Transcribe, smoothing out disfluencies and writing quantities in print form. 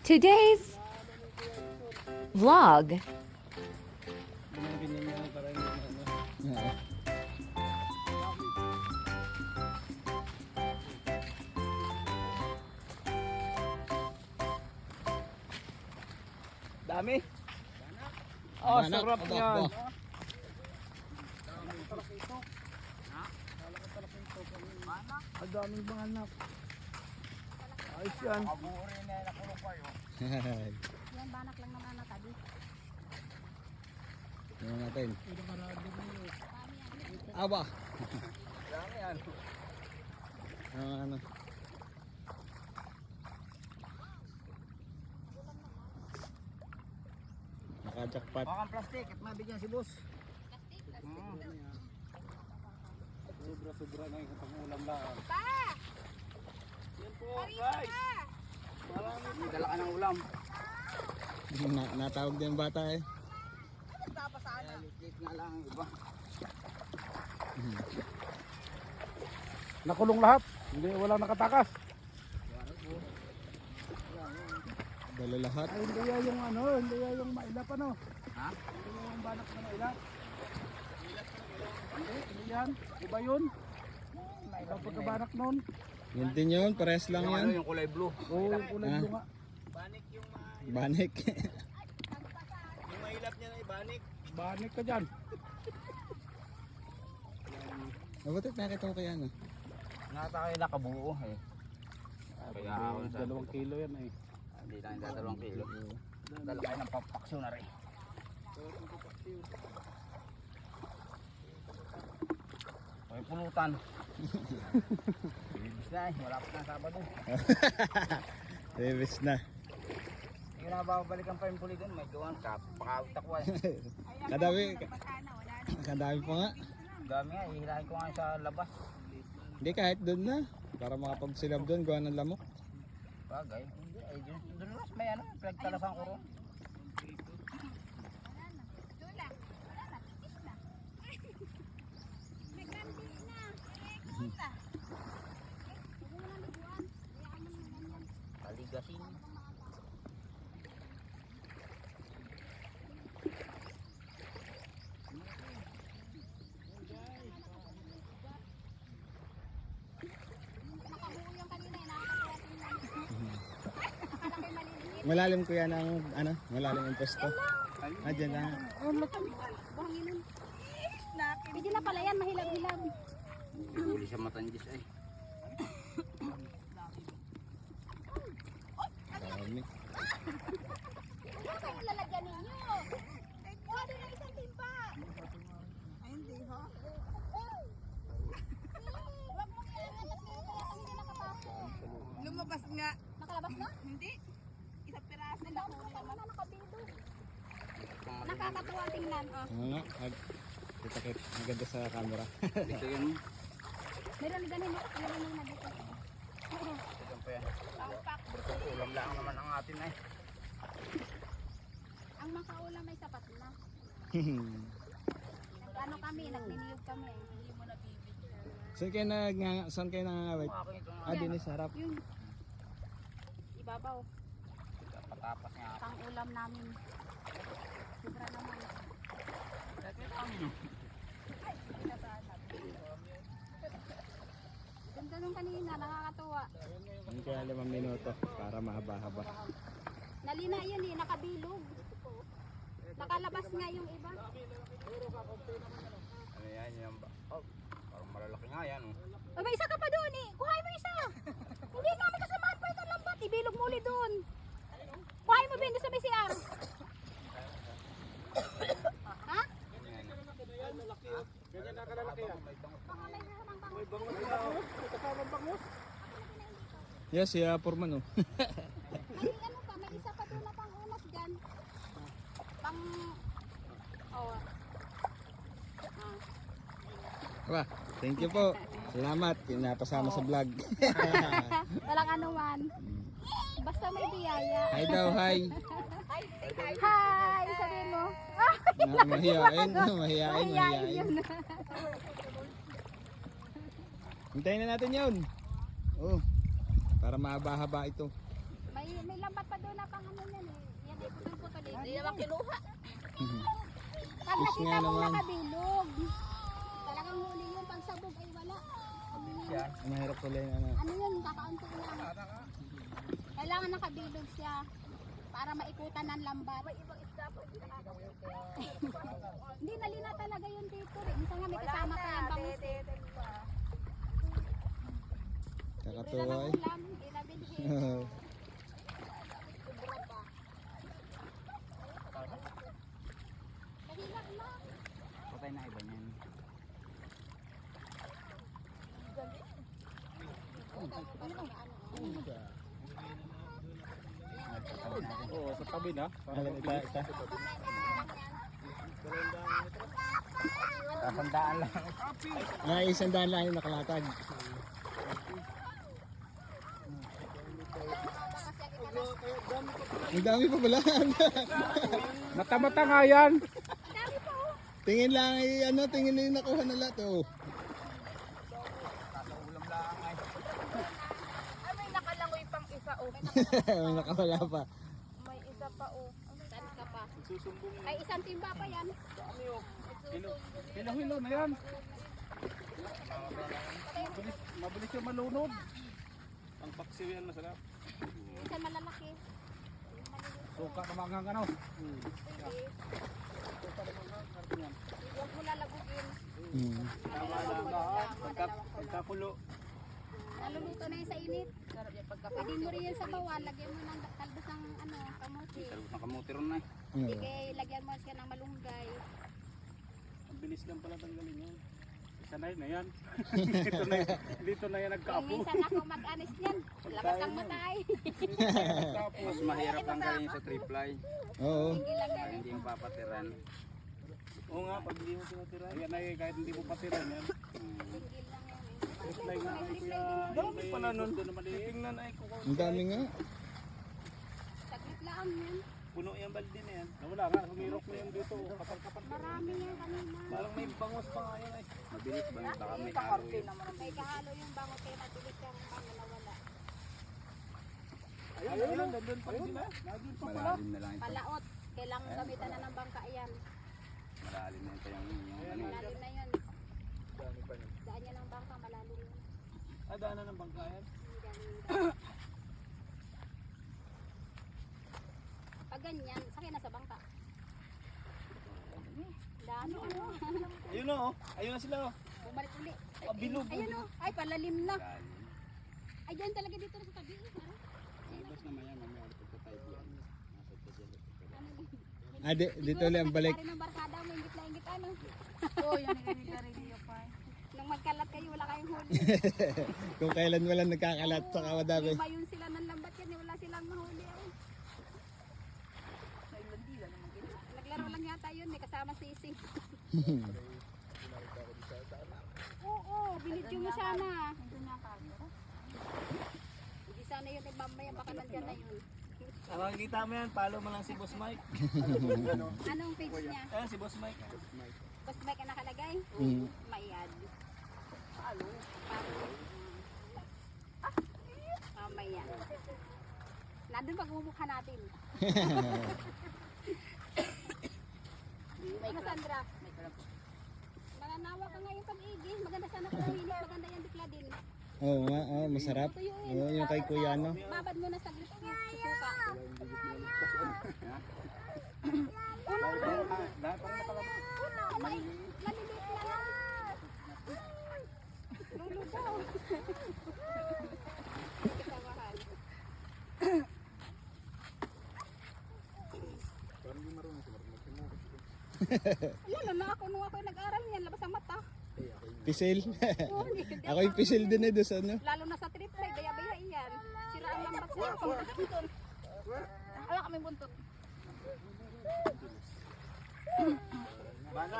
Today's vlog. Dami. Oh, sarap yan. Ang daming banak. Ayos yan. Yan, banak lang naman na tabi. Tingnan natin. Aba. Dami yan. Ano? Naka-jackpot. Bakang plastic at mabigyan si boss. Sobra-sobra na yung pangulam lang. Pa! Yan po, guys. May dala ka ng ulam. Natawag din yung bata eh. Lit nga lang ang iba. Nakulong lahat. Hindi, walang nakatakas. Dala lahat. Ay, hindi yan yung ano, hindi yan yung mailap ano. Ha? Hindi yan yung banak na mailap. Hindi yan. Iba yun. Iba pagkabanak nun. Yun din yun, pares lang Yung yan. ano, yung kulay blue. Oo, yung kulay Ah. blue nga. Banik. Yung mahilap niya na ibanik. Banik ka dyan. Mabutit nakita ko kaya no. Nakata kayo nakabuo eh. Kaya ako sa 2 kilo yan eh. Hindi lang yung 2 kilo. Dala kayo ng papaksyo na rin. May pulutan. Ibis na eh. Wala pa na Sabado. Revis na. Hindi na babalikan pa yung puligan. May gawan ka. Pakawit ako eh. Kadami pa nga. Dami nga. Ihilahin ko nga sa labas. Hindi kahit doon na. Para makapagsilab doon, gawa ng lamok. Bagay. Hindi. Ay, doon mas may ano. Pinagtalasan ko ron. Kaligasin. Nakabuo yung kanina, nakakatawa tingnan. Akala ko'y maliliit. Malalim ko yan ang ano, malalim ang pwesto. Ah, dyan lang. Buhanginin. Pwede na pala yan, mahilab-hilab. Huli sa matandis eh. Dami. Ano kayong lalagyan ninyo? Wala na isang timpa. Ay, hindi ha? Huwag mong iangat at hindi nakapasok. Lumabas nga. Nakalabas na? Hindi. Isang piraso Ang lang. dami ko kanina nakabildo. Nakakatuwa tingnan. Oh. Oo nga. Kita maganda sa camera. Dito yun. Meron ganun mo. Alam mo na dito. Dito pa yan. Ulam lang naman ang atin eh. Ang makaulam may sapat na. Nag-ano kami, nagniniyog kami. Hindi mo Saan kayo nangangawit? Ah, din sa harap. Yun. Ibabaw. Patapas nga. Pang ulam namin. Sobra naman. Ganda nung kanina, nakakatuwa. Hindi kaya 5 minuto para mahaba-haba. Nalina yun eh, nakabilog. Nakalabas nga yung iba. Ano yan yan ba? Oh, parang malalaki nga yan. Oh. O, may isa ka pa doon eh. Kuhain mo isa. Hindi namin kasamahan pa itong lambat. Ibilog mo ulit doon. Kuhain mo din doon sa may CR. Ha? Ganyan na kalalaki yan. Baka may hasamang bango. May bangus na oh. May kasamang bangus. Yes, si Purman oh. May ano pa, may isa pa doon na pang unas dyan. Pang... Oh. Aba, thank you po. Salamat, pinapasama sa vlog. Walang anuman. Basta may biyaya. Hi daw, hi. Hi! Sabihin mo. Mahihain, mahihain, Mahihain mahihain. yun. Hintayin na natin yun. Oh, para mahaba-haba ito. May lambat pa doon na pang ano yan eh. Yan ay putol-putol eh. Hindi naman kinuha. Pag Fish nakita nga mo naman. nakabilog, talagang huli yung pagsabog ay wala. Mahirap pala yung ano. Ano yun, kakaunti lang. Kailangan nakabilog siya para maikutan ng lambat. Hindi, nalina talaga yun dito. Minsan nga may kasama pa yung bangus. Kakatuwa Kailangan eh. ulam, ilabilhin. Sobra pa. Mahirap lang. Patay na iba niyan. Oo, sa tabi na. Ita. Kasandaan lang. Isang daan lang yung nakalatag. Ang dami pa pala. Natamata nga yan. Tingin lang tingin lang yung nakuha na lahat oh. Ay, may nakalangoy pang isa oh. May nakawala pa. May isa pa oh. Saan ka pa? Susumbong Ay, isang timba pa yan. Hilo-hilo na yan. Mabilis yung malunod. ang paksiw yan masarap. Isang malalaki. Suka naman ang ano. Huwag mo lalagugin. Tama lang. Pagkakulo. Naluluto na yun sa init. Pwede mo rin yun sa bawal. Lagyan mo ng kalbos ng kamote. Nakamuti ron na eh. Sige, lagyan mo siya ng malunggay. Ang bilis lang pala tanggalin yan. Sanay na yan. dito na yan Yung nagkapo. minsan ako mag-anis niyan. Labas ang matay. Mas mahirap lang galing sa triply. Oo. Hindi lang yan. Hindi yung papatiran. Oo nga, pag hindi mo sinatira. Ayan ay kahit hindi mo patiran yan. Tingil lang yan. Triply nga ay kuya. Dami pala nun. Gusto na maliit. Tingnan ay kukaw. Ang dami nga. Saglit lang yan. Puno yung balde na yan. Nawala nga, humirok na yan dito. Kapal-kapal. Marami yan kanina. Parang may bangos pa nga yan ay. Mabilis ba? Baka may halo yun. May kahalo yung bangot kaya matilis yung pangalawala. Ayun, nandun pa rin sila. Malalim na lang ito. Palaot. Kailangan gamitan na ng bangka yan. Malalim na ito yung ano. Malalim na yun. Daan niya ng bangka, malalim yun. Daanan ng bangkayan. Pag ganyan, sakay na sa bangka. Daan ano. Ayun na oh. Ayun na sila oh. Bumalik uli. Bilog. Ayun o. Ay, palalim na. Lalim. Ay, dyan talaga dito sa tabi. Labas naman yan. Mamaya ulit tayo diyan. Nasa ito dyan. Dito ulit ang balik. Pari ng barkada mo, ingit na ingit ano. Oo, yung nililigarilyo pa. Nung magkalat kayo, wala kayong huli. Kung kailan wala nagkakalat sa kawadami. Lima yun sila ng lambat yan, wala silang mahuli. Ay. Naglaro lang yata yun, may kasama sising. Oo, binidyo mo sana. Hindi sana yun, mamaya baka nandyan na yun. Ang makikita mo yan, follow mo lang si Boss Mike. Anong page niya? Ayan si Boss Mike. Basta may ka nakalagay? May ad. Follow. Mamaya. Nandun pag-umukha natin. May Sandra. Mananawa ka ngayon pag-igi. Maganda sana pag-hilig. Maganda yan dikla din. Oo nga, masarap. Oo, yung kay Kuya no. Babad mo na saglit yung susuka. Lahat ang nakalabas. Maliliit lang. Lulo daw. Kasamahan. Ayan na ako nung ako nag-aral niyan. Labas ang mata. Pisil. Oo, hindi ko Ako yung pisil din eh doon sa ano. lalo na sa trip ride, daya-baya yan. Siraan lang ba't siya? Wala kami buntot. Bana.